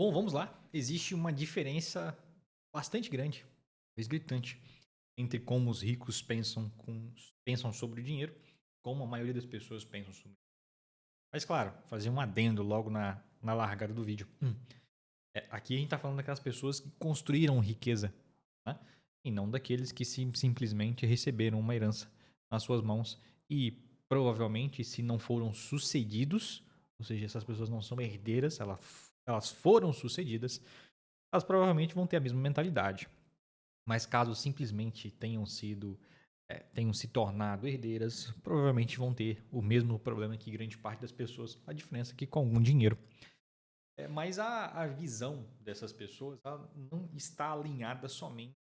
Bom, vamos lá. Existe uma diferença bastante grande, talvez gritante, entre como os ricos pensam sobre o dinheiro, como a maioria das pessoas pensam sobre. Mas claro, fazer um adendo logo na largada do vídeo. Aqui a gente está falando daquelas pessoas que construíram riqueza, né? E não daqueles que simplesmente receberam uma herança nas suas mãos e provavelmente, se não foram sucedidos, ou seja, essas pessoas não são herdeiras, elas foram sucedidas, elas provavelmente vão ter a mesma mentalidade. Mas caso simplesmente tenham se tornado herdeiras, provavelmente vão ter o mesmo problema que grande parte das pessoas, a diferença é que com algum dinheiro. Mas a visão dessas pessoas ela não está alinhada somente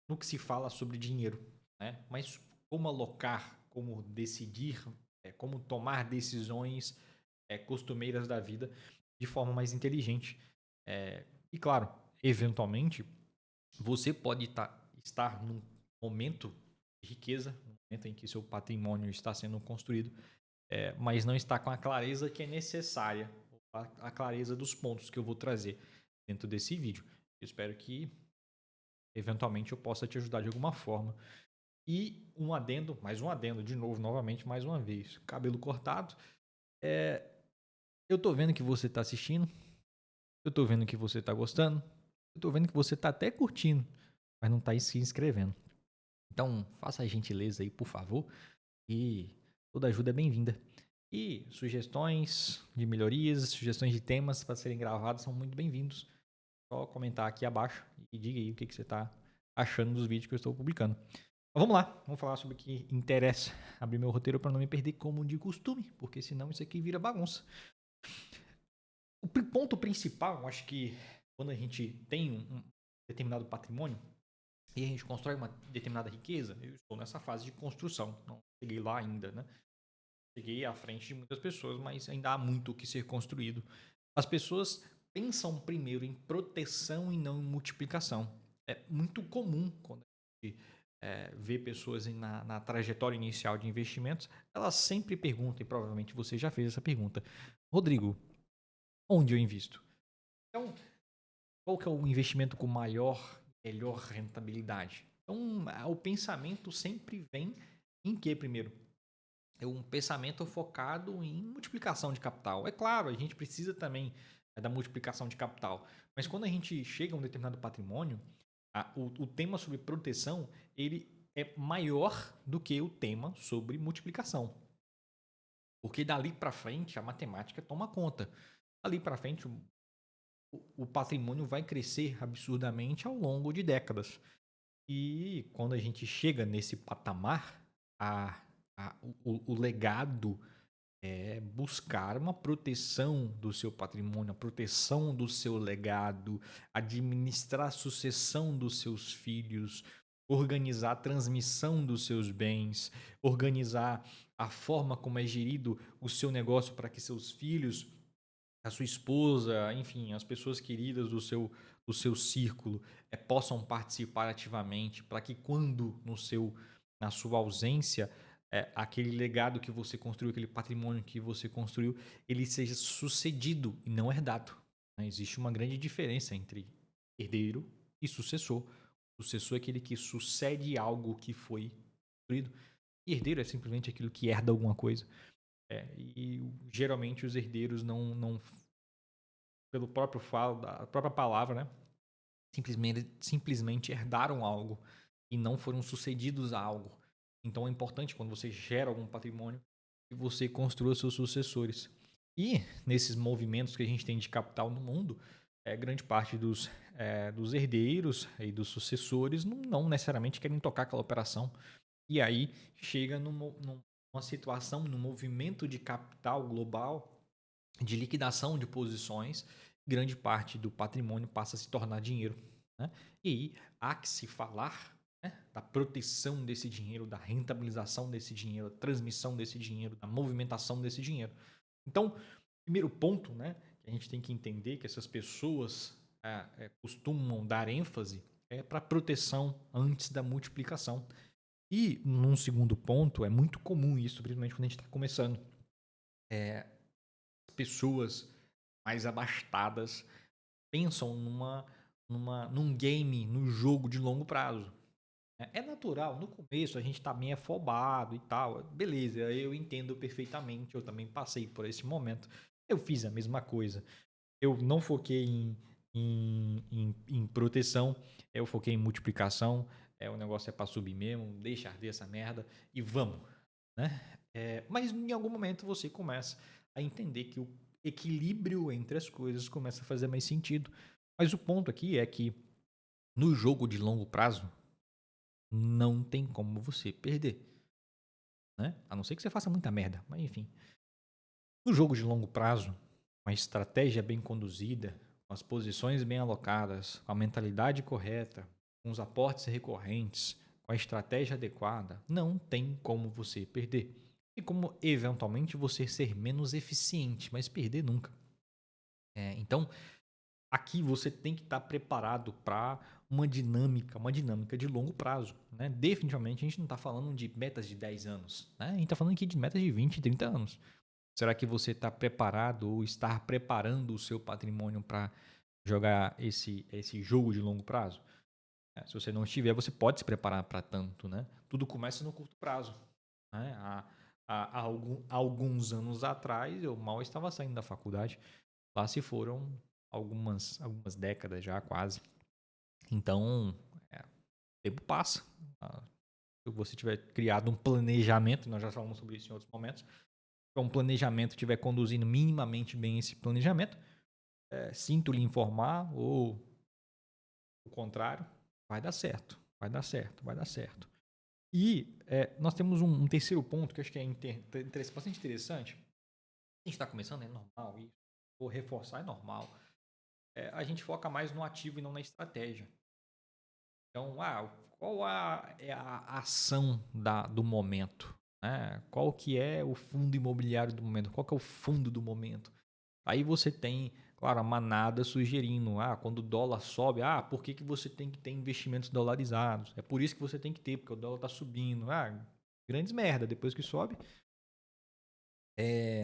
no que se fala sobre dinheiro, né? Mas como alocar, como decidir, como tomar decisões costumeiras da vida de forma mais inteligente. E claro, eventualmente, você pode estar num momento de riqueza, no momento em que seu patrimônio está sendo construído, mas não está com a clareza que é necessária, a clareza dos pontos que eu vou trazer dentro desse vídeo. Eu espero que eventualmente eu possa te ajudar de alguma forma. E mais um adendo, de novo, novamente, mais uma vez. Cabelo cortado. Eu tô vendo que você tá assistindo. Eu tô vendo que você tá gostando. Eu tô vendo que você tá até curtindo, mas não tá se inscrevendo. Então, faça a gentileza aí, por favor. E toda ajuda é bem-vinda. E sugestões de melhorias, sugestões de temas para serem gravados são muito bem-vindos. Só comentar aqui abaixo e diga aí o que você está achando dos vídeos que eu estou publicando. Mas vamos lá, vamos falar sobre o que interessa. Abrir meu roteiro para não me perder como de costume, porque senão isso aqui vira bagunça. O ponto principal, eu acho que quando a gente tem um determinado patrimônio e a gente constrói uma determinada riqueza, eu estou nessa fase de construção, não cheguei lá ainda, né? Cheguei à frente de muitas pessoas, mas ainda há muito o que ser construído. As pessoas pensam primeiro em proteção e não em multiplicação. É muito comum quando a gente vê pessoas na trajetória inicial de investimentos, elas sempre perguntam, e provavelmente você já fez essa pergunta: Rodrigo, onde eu invisto? Então, qual que é o investimento com melhor rentabilidade? Então, o pensamento sempre vem em que primeiro? É um pensamento focado em multiplicação de capital. É claro, a gente precisa também da multiplicação de capital, mas quando a gente chega a um determinado patrimônio, o tema sobre proteção ele é maior do que o tema sobre multiplicação, porque dali para frente a matemática toma conta. Dali para frente o patrimônio vai crescer absurdamente ao longo de décadas. E quando a gente chega nesse patamar, o legado é buscar uma proteção do seu patrimônio, a proteção do seu legado, administrar a sucessão dos seus filhos, organizar a transmissão dos seus bens, organizar a forma como é gerido o seu negócio para que seus filhos, a sua esposa, enfim, as pessoas queridas do seu círculo possam participar ativamente, para que quando na sua ausência, aquele legado que você construiu, aquele patrimônio que você construiu, ele seja sucedido e não herdado. Né? Existe uma grande diferença entre herdeiro e sucessor. Sucessor é aquele que sucede algo que foi construído. E herdeiro é simplesmente aquilo que herda alguma coisa. E geralmente os herdeiros não pelo próprio falo, da própria palavra, né? Simplesmente herdaram algo e não foram sucedidos a algo. Então é importante quando você gera algum patrimônio que você construa seus sucessores. E nesses movimentos que a gente tem de capital no mundo, grande parte dos herdeiros e dos sucessores não necessariamente querem tocar aquela operação. E aí chega numa situação, num movimento de capital global, de liquidação de posições, grande parte do patrimônio passa a se tornar dinheiro. Né? E aí há que se falar, né, da proteção desse dinheiro, da rentabilização desse dinheiro, da transmissão desse dinheiro, da movimentação desse dinheiro. Então, primeiro ponto, né, que a gente tem que entender que essas pessoas costumam dar ênfase para proteção antes da multiplicação. E num segundo ponto, é muito comum isso, principalmente quando a gente está começando. Pessoas mais abastadas pensam num game, num jogo de longo prazo. É natural, no começo a gente tá meio afobado e tal. Beleza, eu entendo perfeitamente, eu também passei por esse momento. Eu fiz a mesma coisa. Eu não foquei em proteção, eu foquei em multiplicação. O negócio é pra subir mesmo, deixa arder essa merda e vamos, né? Mas em algum momento você começa a entender que o equilíbrio entre as coisas começa a fazer mais sentido. Mas o ponto aqui é que no jogo de longo prazo não tem como você perder, né? A não ser que você faça muita merda, mas enfim. No jogo de longo prazo, uma estratégia bem conduzida, com as posições bem alocadas, com a mentalidade correta, com os aportes recorrentes, com a estratégia adequada, não tem como você perder. E como eventualmente você ser menos eficiente, mas perder nunca. Então, aqui você tem que estar preparado para uma dinâmica de longo prazo, né? Definitivamente a gente não está falando de metas de 10 anos, né? A gente está falando aqui de metas de 20, 30 anos. Será que você está preparado ou está preparando o seu patrimônio para jogar esse jogo de longo prazo? Se você não estiver, você pode se preparar para tanto, né? Tudo começa no curto prazo, né? Há alguns anos atrás, eu mal estava saindo da faculdade. Lá se foram algumas décadas já, quase. Então, o tempo passa. Se você tiver criado um planejamento, nós já falamos sobre isso em outros momentos, se um planejamento estiver conduzindo minimamente bem esse planejamento, sinto lhe informar, ou o contrário, vai dar certo. Vai dar certo, vai dar certo. E nós temos um terceiro ponto que eu acho que é bastante interessante. A gente está começando, é normal isso. Vou reforçar, é normal. A gente foca mais no ativo e não na estratégia. Então, qual é a ação do momento? Né? Qual que é o fundo imobiliário do momento? Qual que é o fundo do momento? Aí você tem, claro, a manada sugerindo, quando o dólar sobe, por que você tem que ter investimentos dolarizados? É por isso que você tem que ter, porque o dólar está subindo. Grandes merda, depois que sobe.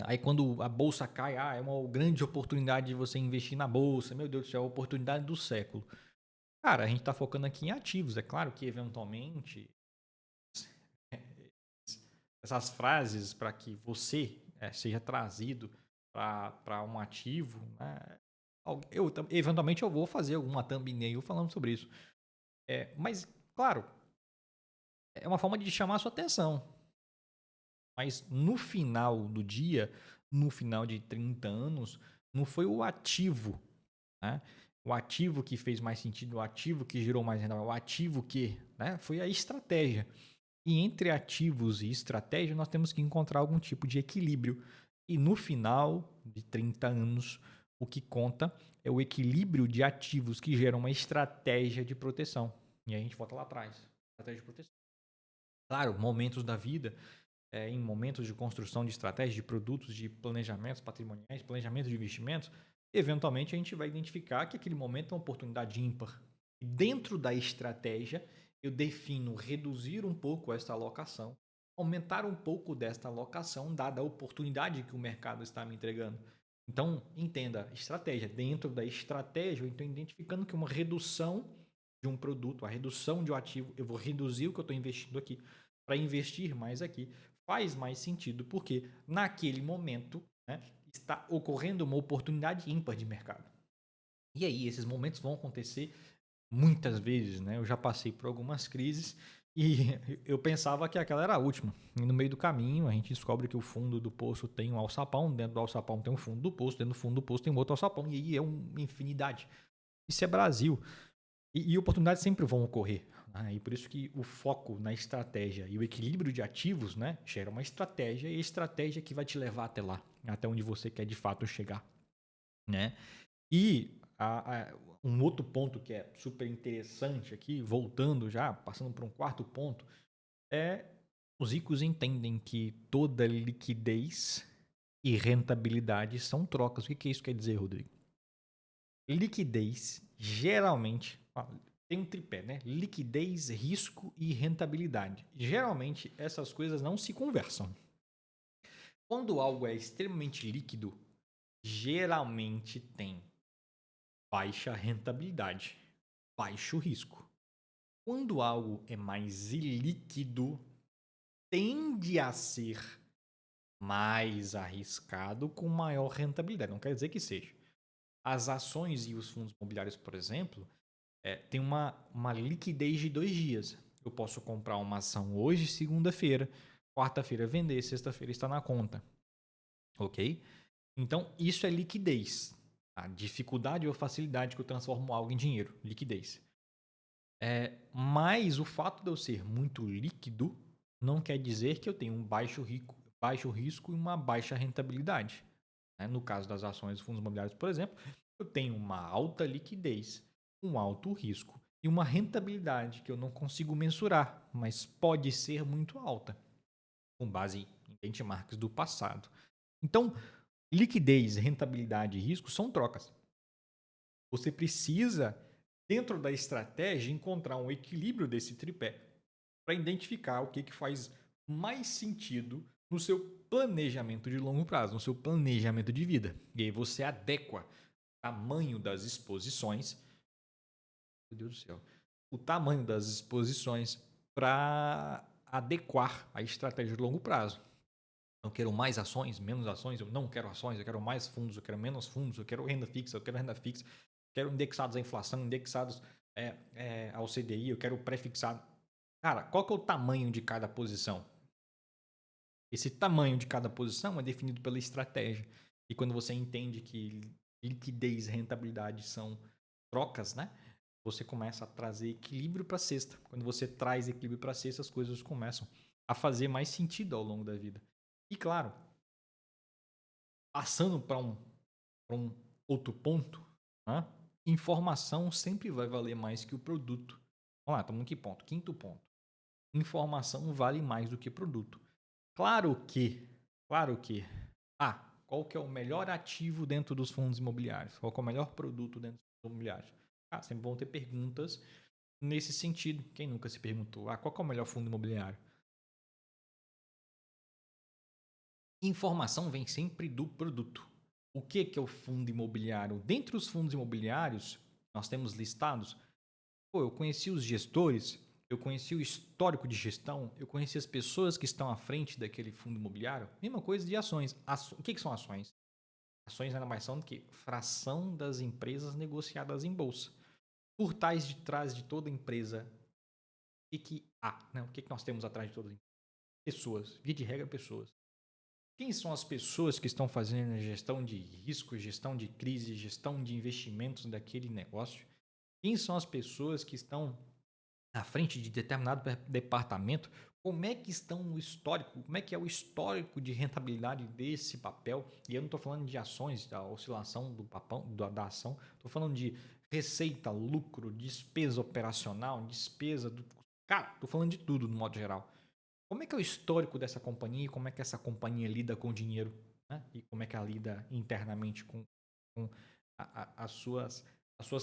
Aí quando a bolsa cai, é uma grande oportunidade de você investir na bolsa. Meu Deus do céu, é a oportunidade do século. Cara, a gente está focando aqui em ativos. É claro que, eventualmente, essas frases para que você seja trazido para um ativo, né? Eventualmente eu vou fazer alguma thumbnail falando sobre isso. Mas, claro, é uma forma de chamar a sua atenção. Mas no final do dia, no final de 30 anos, não foi o ativo, né? O ativo que fez mais sentido, o ativo que gerou mais renda, o ativo que, né? Foi a estratégia. E entre ativos e estratégia, nós temos que encontrar algum tipo de equilíbrio. E no final de 30 anos, o que conta é o equilíbrio de ativos que geram uma estratégia de proteção. E aí a gente volta lá atrás. Estratégia de proteção. Claro, momentos da vida, em momentos de construção de estratégias, de produtos, de planejamentos patrimoniais, planejamento de investimentos, eventualmente a gente vai identificar que aquele momento é uma oportunidade ímpar. E dentro da estratégia, eu defino reduzir um pouco esta alocação, aumentar um pouco desta alocação, dada a oportunidade que o mercado está me entregando. Então, entenda, estratégia. Dentro da estratégia, eu estou identificando que uma redução de um produto, a redução de um ativo, eu vou reduzir o que eu estou investindo aqui para investir mais aqui. Faz mais sentido porque naquele momento, né, está ocorrendo uma oportunidade ímpar de mercado. E aí, esses momentos vão acontecer muitas vezes, né? Eu já passei por algumas crises e eu pensava que aquela era a última. E no meio do caminho, a gente descobre que o fundo do poço tem um alçapão, dentro do alçapão tem um fundo do poço, dentro do fundo do poço tem um outro alçapão, e aí é uma infinidade. Isso é Brasil. E oportunidades sempre vão ocorrer. Né? E por isso que o foco na estratégia e o equilíbrio de ativos, né, gera uma estratégia, e a estratégia que vai te levar até lá, até onde você quer de fato chegar. Né? E um outro ponto que é super interessante aqui, voltando já, passando para um quarto ponto, é os ricos entendem que toda liquidez e rentabilidade são trocas. O que isso quer dizer, Rodrigo? Liquidez, geralmente, tem um tripé, né? Liquidez, risco e rentabilidade. Geralmente, essas coisas não se conversam. Quando algo é extremamente líquido, geralmente tem baixa rentabilidade, baixo risco. Quando algo é mais ilíquido, tende a ser mais arriscado com maior rentabilidade. Não quer dizer que seja. As ações e os fundos imobiliários, por exemplo, tem uma liquidez de 2 dias. Eu posso comprar uma ação hoje, segunda-feira, quarta-feira vender, sexta-feira está na conta. Ok? Então, isso é liquidez. A dificuldade ou facilidade que eu transformo algo em dinheiro. Liquidez. Mas o fato de eu ser muito líquido não quer dizer que eu tenho um baixo risco e uma baixa rentabilidade. No caso das ações e fundos imobiliários, por exemplo, eu tenho uma alta liquidez, um alto risco e uma rentabilidade que eu não consigo mensurar, mas pode ser muito alta, com base em benchmarks do passado. Então, liquidez, rentabilidade e risco são trocas. Você precisa, dentro da estratégia, encontrar um equilíbrio desse tripé para identificar o que faz mais sentido no seu planejamento de longo prazo, no seu planejamento de vida. E aí você adequa o tamanho das exposições, meu Deus do céu, o tamanho das exposições para adequar a estratégia de longo prazo. Eu quero mais ações, menos ações, eu não quero ações, eu quero mais fundos, eu quero menos fundos, eu quero renda fixa, quero indexados à inflação, indexados ao CDI, eu quero pré-fixado. Cara, qual que é o tamanho de cada posição? Esse tamanho de cada posição é definido pela estratégia. E quando você entende que liquidez e rentabilidade são trocas, né? Você começa a trazer equilíbrio para a cesta. Quando você traz equilíbrio para a cesta, as coisas começam a fazer mais sentido ao longo da vida. E claro, passando para um outro ponto, né? Informação sempre vai valer mais que o produto. Vamos lá, estamos em que ponto? Quinto ponto. Informação vale mais do que produto. Claro que, qual que é o melhor ativo dentro dos fundos imobiliários? Qual que é o melhor produto dentro dos fundos imobiliários? Sempre vão ter perguntas nesse sentido. Quem nunca se perguntou, qual que é o melhor fundo imobiliário? Informação vem sempre do produto. O que é o fundo imobiliário? Dentre os fundos imobiliários, nós temos listados. Eu conheci os gestores, eu conheci o histórico de gestão, eu conheci as pessoas que estão à frente daquele fundo imobiliário. Mesma coisa de ações. O que são ações? Ações nada mais são do que fração das empresas negociadas em bolsa. Por trás de trás de toda empresa, o que há? O que nós temos atrás de toda empresa? Pessoas. Via de regra, pessoas. Quem são as pessoas que estão fazendo a gestão de risco, gestão de crise, gestão de investimentos daquele negócio? Quem são as pessoas que estão à frente de determinado departamento? Como é que estão o histórico? Como é que é o histórico de rentabilidade desse papel? E eu não estou falando de ações, da oscilação da ação. Estou falando de receita, lucro, despesa operacional, despesa do... Cara, estou falando de tudo no modo geral. Como é que é o histórico dessa companhia e como é que essa companhia lida com o dinheiro, né? E como é que ela lida internamente com as suas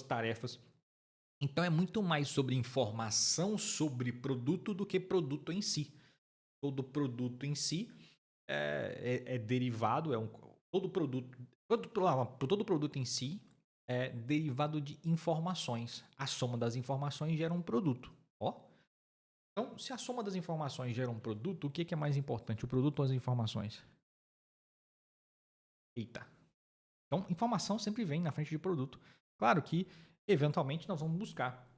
tarefas. Então é muito mais sobre informação sobre produto do que produto em si. Todo produto em si é derivado, todo produto em si é derivado de informações. A soma das informações gera um produto. Então, se a soma das informações gera um produto, o que é mais importante, o produto ou as informações? Eita. Então, informação sempre vem na frente de produto. Claro que, eventualmente, nós vamos buscar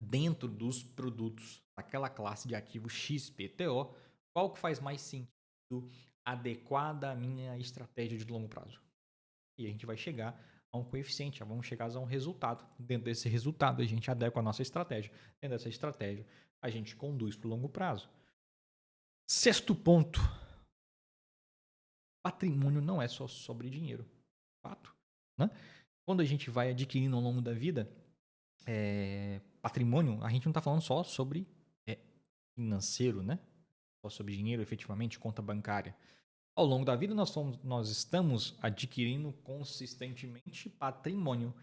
dentro dos produtos daquela classe de ativo XPTO, qual que faz mais sentido adequada à minha estratégia de longo prazo. E a gente vai chegar a um coeficiente, vamos chegar a um resultado. Dentro desse resultado, a gente adequa a nossa estratégia. Dentro dessa estratégia, a gente conduz para o longo prazo. Sexto ponto. Patrimônio não é só sobre dinheiro. Fato. Né? Quando a gente vai adquirindo ao longo da vida patrimônio, a gente não está falando só sobre financeiro, né? Só sobre dinheiro, efetivamente, conta bancária. Ao longo da vida, nós estamos adquirindo consistentemente patrimônio.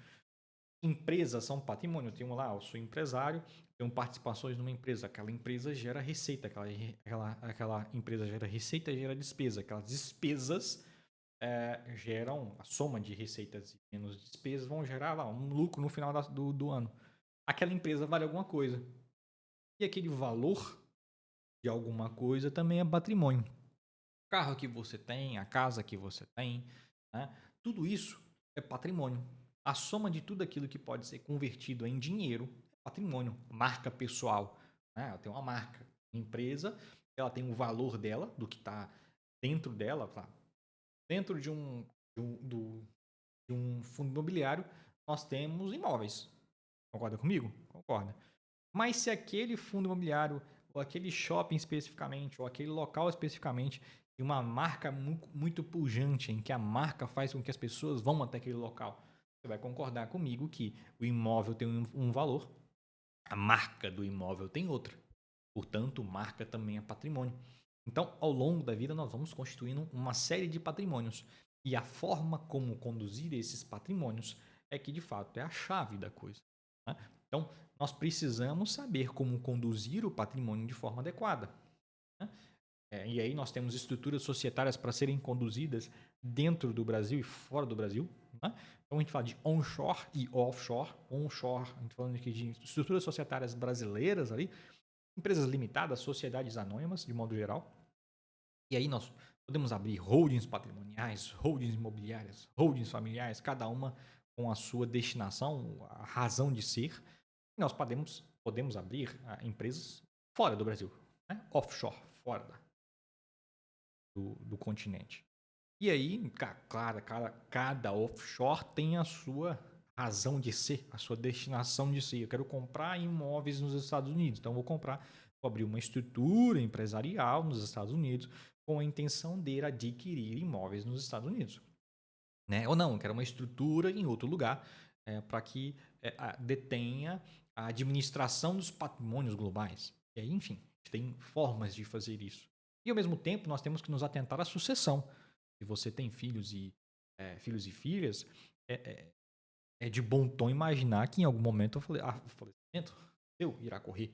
Empresas são patrimônio. Eu tenho lá, eu sou empresário, tenho participações numa empresa. Aquela empresa gera receita, aquela empresa gera receita, gera despesa. Aquelas despesas geram a soma de receitas e menos despesas vão gerar lá um lucro no final do ano. Aquela empresa vale alguma coisa. E aquele valor de alguma coisa também é patrimônio. O carro que você tem, a casa que você tem, né? Tudo isso é patrimônio. A soma de tudo aquilo que pode ser convertido em dinheiro é patrimônio. Marca pessoal, né? Ela tem uma marca. A empresa, ela tem o valor dela, do que está dentro dela, tá? Dentro de um fundo imobiliário, nós temos imóveis. Concorda comigo? Concorda. Mas se aquele fundo imobiliário, ou aquele shopping especificamente, ou aquele local especificamente, tem uma marca muito pujante, em que a marca faz com que as pessoas vão até aquele local, você vai concordar comigo que o imóvel tem um valor, a marca do imóvel tem outra. Portanto, marca também é patrimônio. Então, ao longo da vida, nós vamos constituindo uma série de patrimônios. E a forma como conduzir esses patrimônios é que, de fato, é a chave da coisa. Né? Então, nós precisamos saber como conduzir o patrimônio de forma adequada. Né? E aí nós temos estruturas societárias para serem conduzidas dentro do Brasil e fora do Brasil. Né? Então a gente fala de onshore e offshore. Onshore, a gente falando aqui de estruturas societárias brasileiras ali, empresas limitadas, sociedades anônimas, de modo geral. E aí nós podemos abrir holdings patrimoniais, holdings imobiliárias, holdings familiares, cada uma com a sua destinação, a razão de ser. E nós podemos abrir empresas fora do Brasil, né? Offshore, fora do continente. E aí, claro, cada offshore tem a sua razão de ser, a sua destinação de ser. Eu quero comprar imóveis nos Estados Unidos, então vou abrir uma estrutura empresarial nos Estados Unidos com a intenção de adquirir imóveis nos Estados Unidos. Né? Ou não, eu quero uma estrutura em outro lugar para que detenha a administração dos patrimônios globais. E aí, enfim, tem formas de fazer isso. E ao mesmo tempo, nós temos que nos atentar à sucessão. Se você tem filhos e filhas, é de bom tom imaginar que em algum momento o falecimento seu irá ocorrer.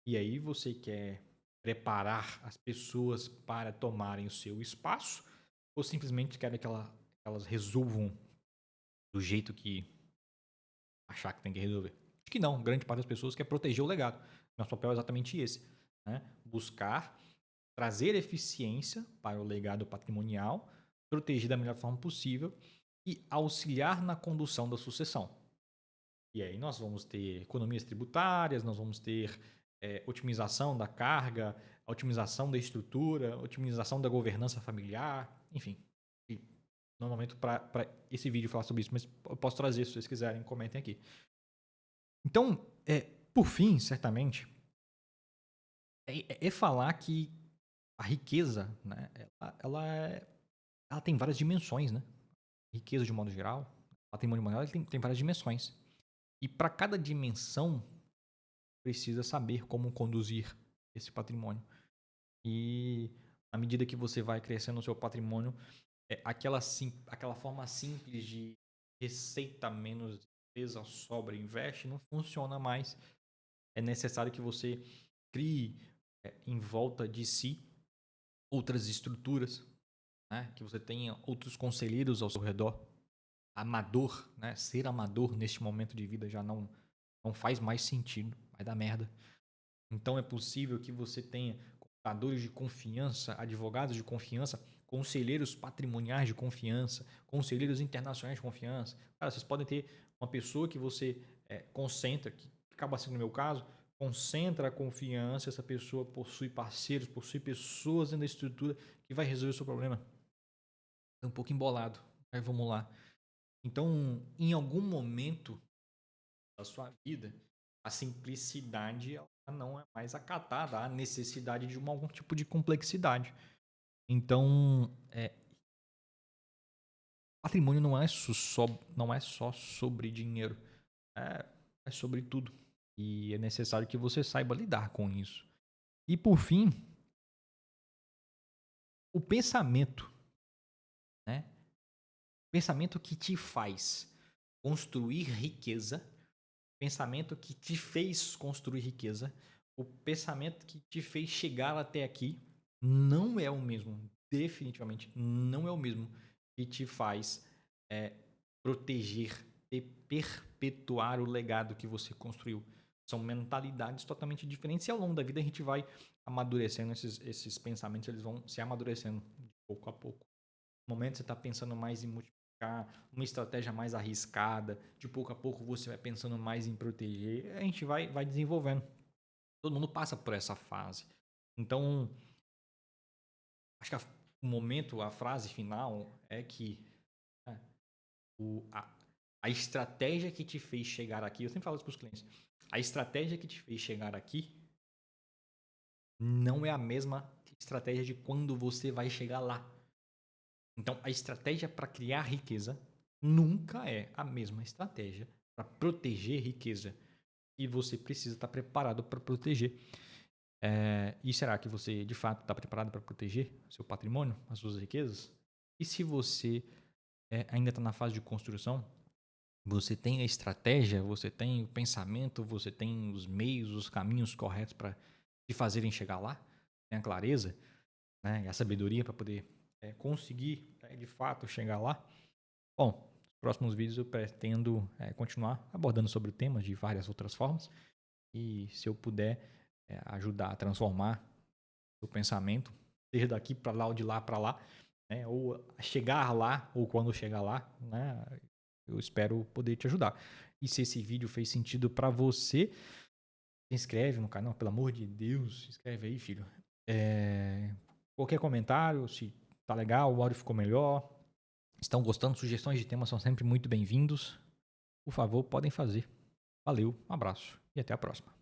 E aí você quer preparar as pessoas para tomarem o seu espaço ou simplesmente quer que elas resolvam do jeito que achar que tem que resolver? Acho que não, grande parte das pessoas quer proteger o legado. Nosso papel é exatamente esse, né? Buscar trazer eficiência para o legado patrimonial, proteger da melhor forma possível e auxiliar na condução da sucessão. E aí nós vamos ter economias tributárias, nós vamos ter otimização da carga, otimização da estrutura, otimização da governança familiar, enfim. E normalmente para esse vídeo falar sobre isso, mas eu posso trazer se vocês quiserem, comentem aqui. Então, por fim, certamente, é falar que a riqueza, né, ela tem várias dimensões, né? Riqueza de modo geral, patrimônio mundial, ele tem várias dimensões. E para cada dimensão, precisa saber como conduzir esse patrimônio. E à medida que você vai crescendo o seu patrimônio, aquela forma simples de receita menos despesa, sobra, investe, não funciona mais. É necessário que você crie em volta de si outras estruturas, né? Que você tenha outros conselheiros ao seu redor. Amador, né? Ser amador neste momento de vida já não faz mais sentido, vai dar merda. Então é possível que você tenha contadores de confiança, advogados de confiança, conselheiros patrimoniais de confiança, conselheiros internacionais de confiança. Cara, vocês podem ter uma pessoa que você concentra, que acaba sendo no meu caso, concentra a confiança, essa pessoa possui parceiros, possui pessoas dentro da estrutura que vai resolver o seu problema. É um pouco embolado, mas vamos lá. Então, em algum momento da sua vida, a simplicidade ela não é mais acatada, há necessidade de algum tipo de complexidade. Então, patrimônio não é só sobre dinheiro, é sobre tudo. E é necessário que você saiba lidar com isso. E por fim, o pensamento, né? O pensamento que te faz construir riqueza, pensamento que te fez construir riqueza, o pensamento que te fez chegar até aqui não é o mesmo, definitivamente não é o mesmo que te faz proteger e perpetuar o legado que você construiu. São mentalidades totalmente diferentes e ao longo da vida a gente vai amadurecendo esses pensamentos, eles vão se amadurecendo de pouco a pouco. No momento você está pensando mais em multiplicar, uma estratégia mais arriscada, de pouco a pouco você vai pensando mais em proteger, a gente vai desenvolvendo. Todo mundo passa por essa fase. Então, acho que o momento, a frase final é que a estratégia que te fez chegar aqui, eu sempre falo isso para os clientes, a estratégia que te fez chegar aqui não é a mesma estratégia de quando você vai chegar lá. Então, a estratégia para criar riqueza nunca é a mesma estratégia para proteger riqueza. E você precisa estar preparado para proteger. E será que você, de fato, está preparado para proteger seu patrimônio, as suas riquezas? E se você ainda está na fase de construção, você tem a estratégia, você tem o pensamento, você tem os meios, os caminhos corretos para te fazerem chegar lá? Tem a clareza, né, e a sabedoria para poder conseguir, de fato, chegar lá? Bom, nos próximos vídeos eu pretendo continuar abordando sobre o tema de várias outras formas. E se eu puder ajudar a transformar o pensamento, seja daqui para lá ou de lá para lá, né, ou chegar lá ou quando chegar lá, né, eu espero poder te ajudar. E se esse vídeo fez sentido para você, se inscreve no canal, pelo amor de Deus, se inscreve aí, filho. Qualquer comentário, se tá legal, o áudio ficou melhor, estão gostando, sugestões de temas são sempre muito bem-vindos. Por favor, podem fazer. Valeu, um abraço e até a próxima.